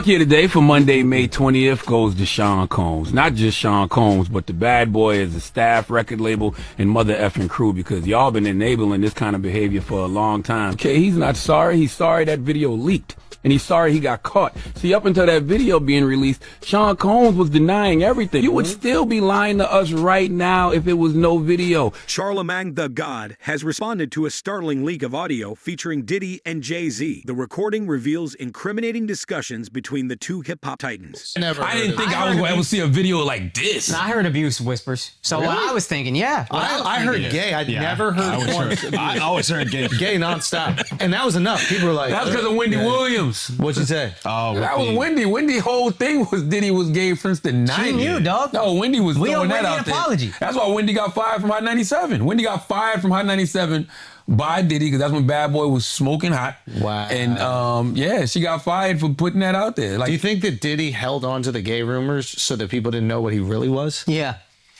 Here today for Monday, May 20th goes to Sean Combs. Not just Sean Combs, but the bad boy as a staff, record label, and mother effing crew, because y'all been enabling this kind of behavior for a long time. Okay, he's not sorry. He's sorry that video leaked. And he's sorry he got caught. See, up until that video being released, Sean Combs was denying everything. You would still be lying to us right now if it was no video. Charlamagne Tha God has responded to a startling leak of audio featuring Diddy and Jay Z. The recording reveals incriminating discussions between the two hip-hop titans. I didn't think I was going to ever see a video like this. I heard abuse whispers. So Really? I was thinking, yeah. I heard gay. I'd never heard porn. I always heard gay. Gay nonstop. And that was enough. People were like... That was because of Wendy Williams. What'd you say? Oh, That was Wendy. Wendy's whole thing was Diddy was gay since the 90s. She knew, dog. No, Wendy was We owe throwing that Wendy out an there. apology. That's why Wendy got fired from Hot 97. Wendy got fired from Hot 97 by Diddy because that's when Bad Boy was smoking hot. Wow. And yeah, she got fired for putting that out there. Like, Do you think that Diddy held on to the gay rumors so that people didn't know what he really was? Yeah.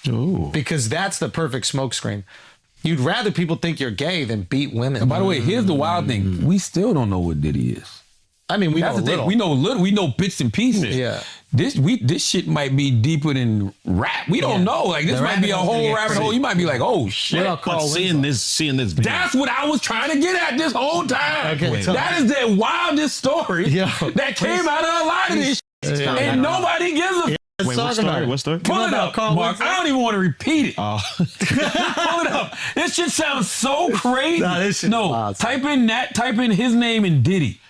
Ooh. Because that's the perfect smokescreen. You'd rather people think you're gay than beat women. by the way, here's the wild thing: we still don't know what Diddy is. I mean, we know That's a the thing. little. We know little. We know bits and pieces. Yeah. This shit might be deeper than rap. We don't know. Like, this The might be a rabbit hole's gonna whole get rabbit crazy. hole. You might be like, oh shit. But seeing this video. That's what I was trying to get at this whole time. Okay, That is the wildest story Yo, that came out of a lot of this shit. Yeah. And nobody gives a Let's Wait, talk what story? about it. What story? Pull it up, Carl Mark. Winslow? I don't even want to repeat it. Oh. Pull it up. This shit sounds so crazy. Nah, this shit is wild. Type in his name and Diddy.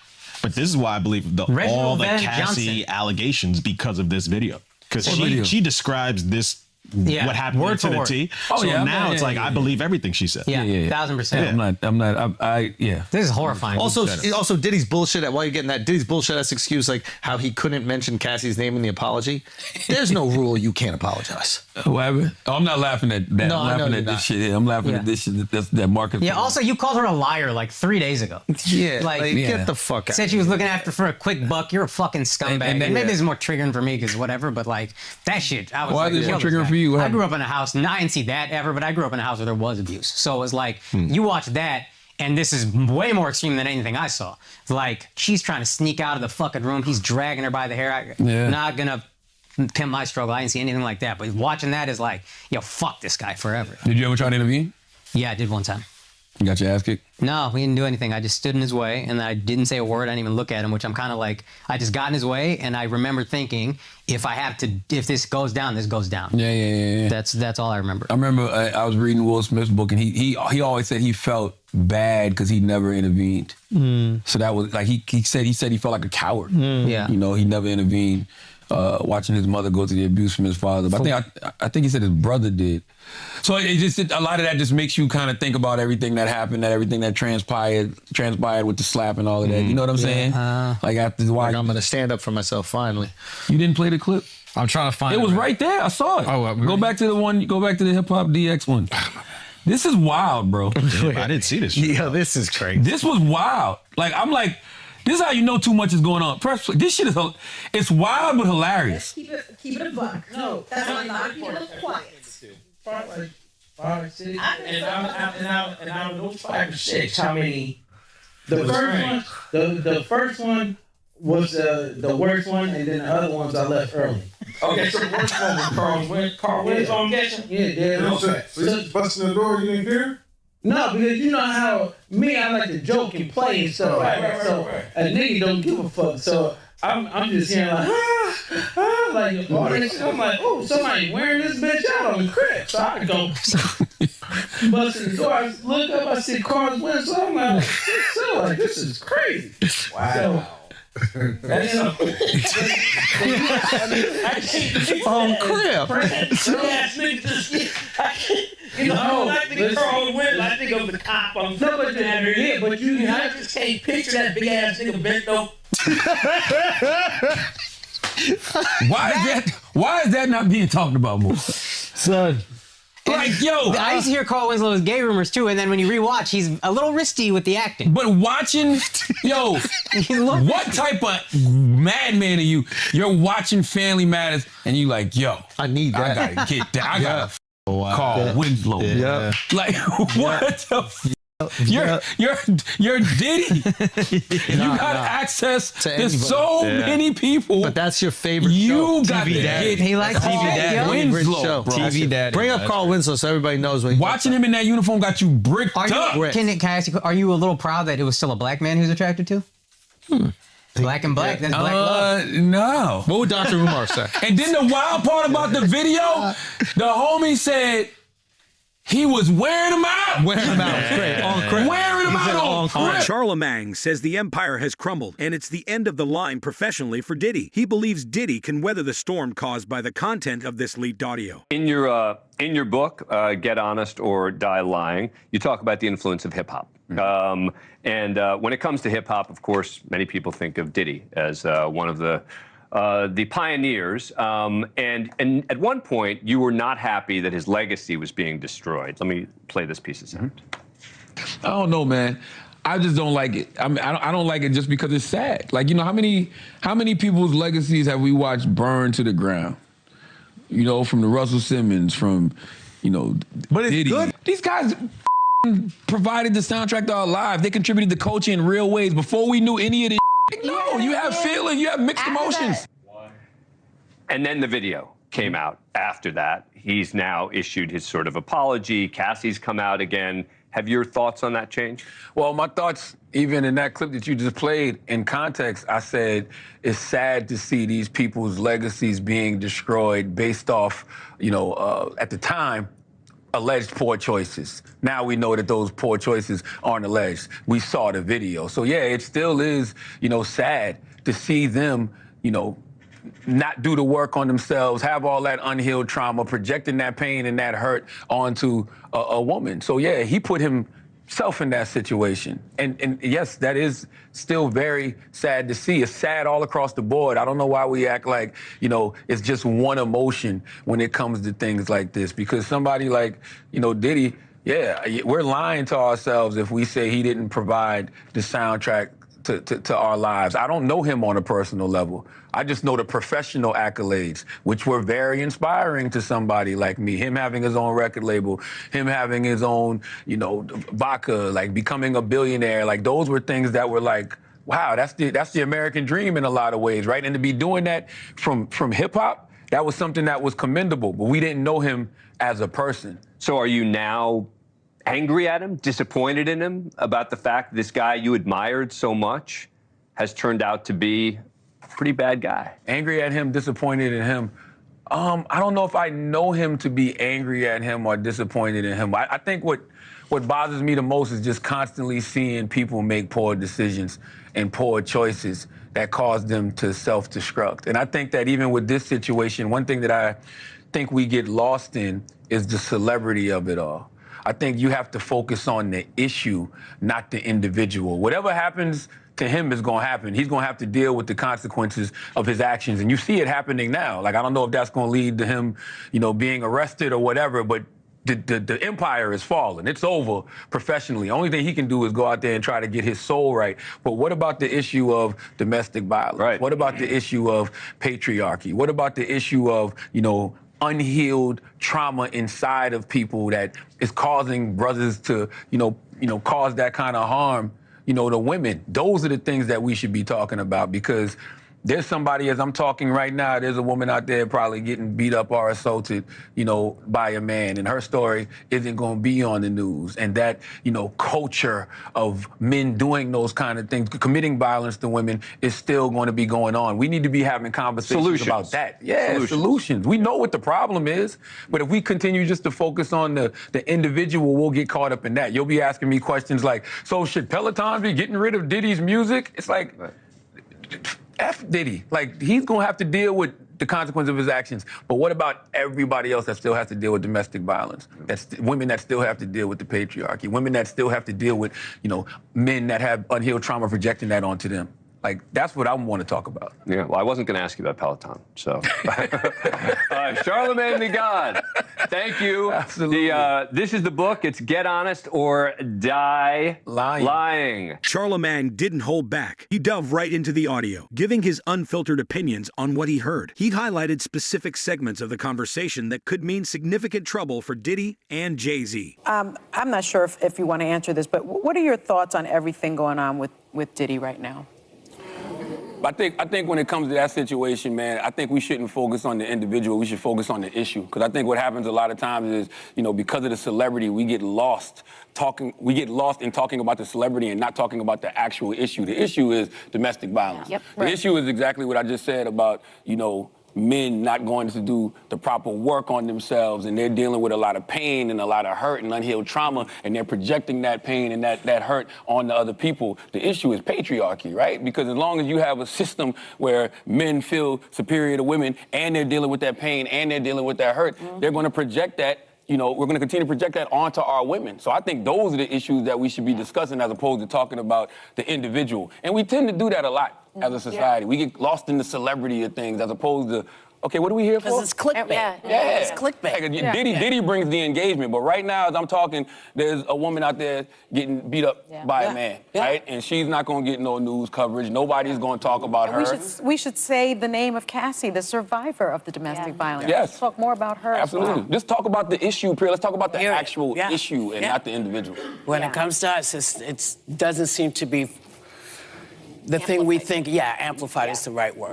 But this is why I believe all Reginald the Van Cassie Johnson. allegations because of this video. Because What video? she describes this, Yeah, what happened word to for the word. T. Oh, so yeah, now yeah, it's yeah, like, yeah. I believe everything she said. Yeah, 1000%. I'm not. Yeah. This is horrifying. Also, Diddy's bullshit. While you're getting that, Diddy's bullshit ass excuse, like how he couldn't mention Cassie's name in the apology. There's no rule you can't apologize. Whatever. Oh, I'm not laughing at that. No, I I'm know laughing you're at not. this shit. I'm laughing Yeah. at this shit. That Marcus. Yeah, also, you called her a liar like 3 days ago. Yeah, Like, yeah. get the fuck out. Said she was looking after for a quick buck. You're a fucking scumbag. And And, then- maybe this is more triggering for me because whatever, but like, that shit, I was Why like, is it more kill this triggering guy. for you? What I grew happened? up in a house, and I didn't see that ever, but I grew up in a house where there was abuse. So it was like, you watch that, and this is way more extreme than anything I saw. Like, she's trying to sneak out of the fucking room. He's dragging her by the hair. Yeah. Not gonna pimp my struggle. I didn't see anything like that. But watching that is like, yo, fuck this guy forever. Did you ever try to intervene? Yeah, I did one time. You got your ass kicked? No, we didn't do anything. I just stood in his way, and I didn't say a word. I didn't even look at him, which I'm kind of like, I just got in his way, and I remember thinking, if this goes down, this goes down. Yeah. That's all I remember. I remember I was reading Will Smith's book, and he always said he felt bad because he never intervened. So that was like he said he felt like a coward. Yeah. You know, he never intervened. Watching his mother go through the abuse from his father, but I think he said his brother did. So a lot of that just makes you kind of think about everything that happened, everything that transpired with the slap and all of that. You know what I'm saying? Like after the Like, I'm gonna stand up for myself finally. you didn't play the clip. I'm trying to find It was right there. I saw it. Oh, go back to the one. Go back to the hip hop DX one. This is wild, bro. I didn't see this shit. Yeah, this is crazy. This was wild. Like, I'm like, this is how you know too much is going on. First, this shit is, it's wild but hilarious. Keep it a buck. No, that's why a lot of people are quiet. 5, 6, and out of those 5 or 6, how many? The first one was the worst one, and then the other ones I left early. Okay, so the worst one was Carl Winslow, I'm guessing? Yeah. So you busting the door, you didn't care? No, because you know how I like to joke and play and stuff. Right. A nigga don't give a fuck. So I'm just hearing like, like all this shit. I'm like, oh, somebody wearing this bitch out on the crib. So I go busting the door. I look up, I see Carl Winslow. I'm like, so like this is crazy. Wow. That's On crib. You know, when I think of Carl Winslow, I think of the cop on the but I just can't picture that big ass nigga bent over. Why is that not being talked about more? Son. Like, yo. I used to hear Carl Winslow's gay rumors too, and then when you rewatch, he's a little risky with the acting. But watching, yo, what type of madman are you? You're watching Family Matters, and you like, yo, I need that. I gotta get that. I gotta Wow. Carl Winslow. Yeah. Like, what the You're Diddy. You got access to anybody. so many people. But that's your favorite show. You got to TV Daddy. get He likes Carl TV Daddy. Winslow, bro. TV Daddy. Bring up Carl Winslow so everybody knows what he's Watching him in that uniform got you bricked Are up. you, can I ask you, are you a little proud that it was still a black man he was attracted to? Black and black. That's black love. No. What would Dr. Umar say? And then the wild part about the video, the homie said he was wearing them out. Wearing them out. Great. On crib. Wearing them out on crib. Charlamagne says the empire has crumbled, and it's the end of the line professionally for Diddy. He believes Diddy can weather the storm caused by the content of this leaked audio. In your book, Get Honest or Die Lying, you talk about the influence of hip hop. And when it comes to hip hop, of course, many people think of Diddy as one of the pioneers. And at one point, you were not happy that his legacy was being destroyed. Let me play this piece of sound. I don't know, man. I just don't like it. I mean, I don't like it just because it's sad. Like, you know, how many people's legacies have we watched burn to the ground? You know, from the Russell Simmons, from, you know, But it's Diddy. good. These guys provided the soundtrack to our lives. They contributed to culture in real ways before we knew any of this. No, you have feeling, you have mixed emotions. And then the video came out after that. He's now issued his sort of apology. Cassie's come out again. Have your thoughts on that changed? Well, my thoughts, even in that clip that you just played, in context, I said it's sad to see these people's legacies being destroyed based off, you know, at the time, alleged poor choices. Now we know that those poor choices aren't alleged. We saw the video. So yeah, it still is, you know, sad to see them, you know, not do the work on themselves, have all that unhealed trauma, projecting that pain and that hurt onto a woman. So yeah, he put himself in that situation. And yes, that is still very sad to see. It's sad all across the board. I don't know why we act like, you know, it's just one emotion when it comes to things like this. Because somebody like, you know, Diddy, yeah, we're lying to ourselves if we say he didn't provide the soundtrack to our lives. I don't know him on a personal level. I just know the professional accolades, which were very inspiring to somebody like me. Him having his own record label, him having his own, you know, vodka, like becoming a billionaire. Like those were things that were like, wow, that's the American dream in a lot of ways, right? And to be doing that from hip hop, that was something that was commendable, but we didn't know him as a person. So are you now angry at him, disappointed in him about the fact this guy you admired so much has turned out to be a pretty bad guy? Angry at him, disappointed in him. I don't know if I know him to be angry at him or disappointed in him. I think what bothers me the most is just constantly seeing people make poor decisions and poor choices that cause them to self-destruct. And I think that even with this situation, one thing that I think we get lost in is the celebrity of it all. I think you have to focus on the issue, not the individual. Whatever happens to him is going to happen. He's going to have to deal with the consequences of his actions. And you see it happening now. Like, I don't know if that's going to lead to him, you know, being arrested or whatever, but the empire is falling. It's over professionally. Only thing he can do is go out there and try to get his soul right. But what about the issue of domestic violence? Right. What about the issue of patriarchy? What about the issue of, you know, unhealed trauma inside of people that is causing brothers to, you know, cause that kind of harm, you know, to women? Those are the things that we should be talking about, because there's somebody, as I'm talking right now, there's a woman out there probably getting beat up or assaulted, you know, by a man, and her story isn't going to be on the news. And that, you know, culture of men doing those kind of things, committing violence to women, is still going to be going on. We need to be having conversations about that. Yeah, solutions. We know what the problem is, but if we continue just to focus on the individual, we'll get caught up in that. You'll be asking me questions like, so should Peloton be getting rid of Diddy's music? It's like, F Diddy. Like, he's going to have to deal with the consequence of his actions. But what about everybody else that still has to deal with domestic violence? That's women that still have to deal with the patriarchy. Women that still have to deal with, you know, men that have unhealed trauma projecting that onto them. Like, that's what I want to talk about. Yeah, well, I wasn't going to ask you about Peloton, so. Charlamagne Tha God, thank you. Absolutely. This is the book. It's Get Honest or Die Lying. Charlamagne didn't hold back. He dove right into the audio, giving his unfiltered opinions on what he heard. He highlighted specific segments of the conversation that could mean significant trouble for Diddy and Jay Z. I'm not sure if you want to answer this, but what are your thoughts on everything going on with Diddy right now? I think when it comes to that situation, man, I think we shouldn't focus on the individual. We should focus on the issue. Because I think what happens a lot of times is, you know, because of the celebrity, we get lost in talking about the celebrity and not talking about the actual issue. The issue is domestic violence. Yep. The issue is exactly what I just said about, you know, men not going to do the proper work on themselves, and they're dealing with a lot of pain and a lot of hurt and unhealed trauma, and they're projecting that pain and that hurt on the other people. The issue is patriarchy, right? Because as long as you have a system where men feel superior to women and they're dealing with that pain and they're dealing with that hurt, they're going to project that. You know, we're going to continue to project that onto our women. So I think those are the issues that we should be discussing as opposed to talking about the individual. And we tend to do that a lot as a society. We get lost in the celebrity of things as opposed to, okay, what are we here for? Because it's clickbait. Yeah. It's clickbait. Like, Diddy brings the engagement, but right now, as I'm talking, there's a woman out there getting beat up by a man, right? And she's not going to get no news coverage. Nobody's going to talk about her. We should say the name of Cassie, the survivor of the domestic violence. Yes. Let's talk more about her. Absolutely. Just talk about the issue, Priya. Let's talk about the actual issue and not the individual. When it comes to us, it doesn't seem to be the thing we think, amplified is the right word.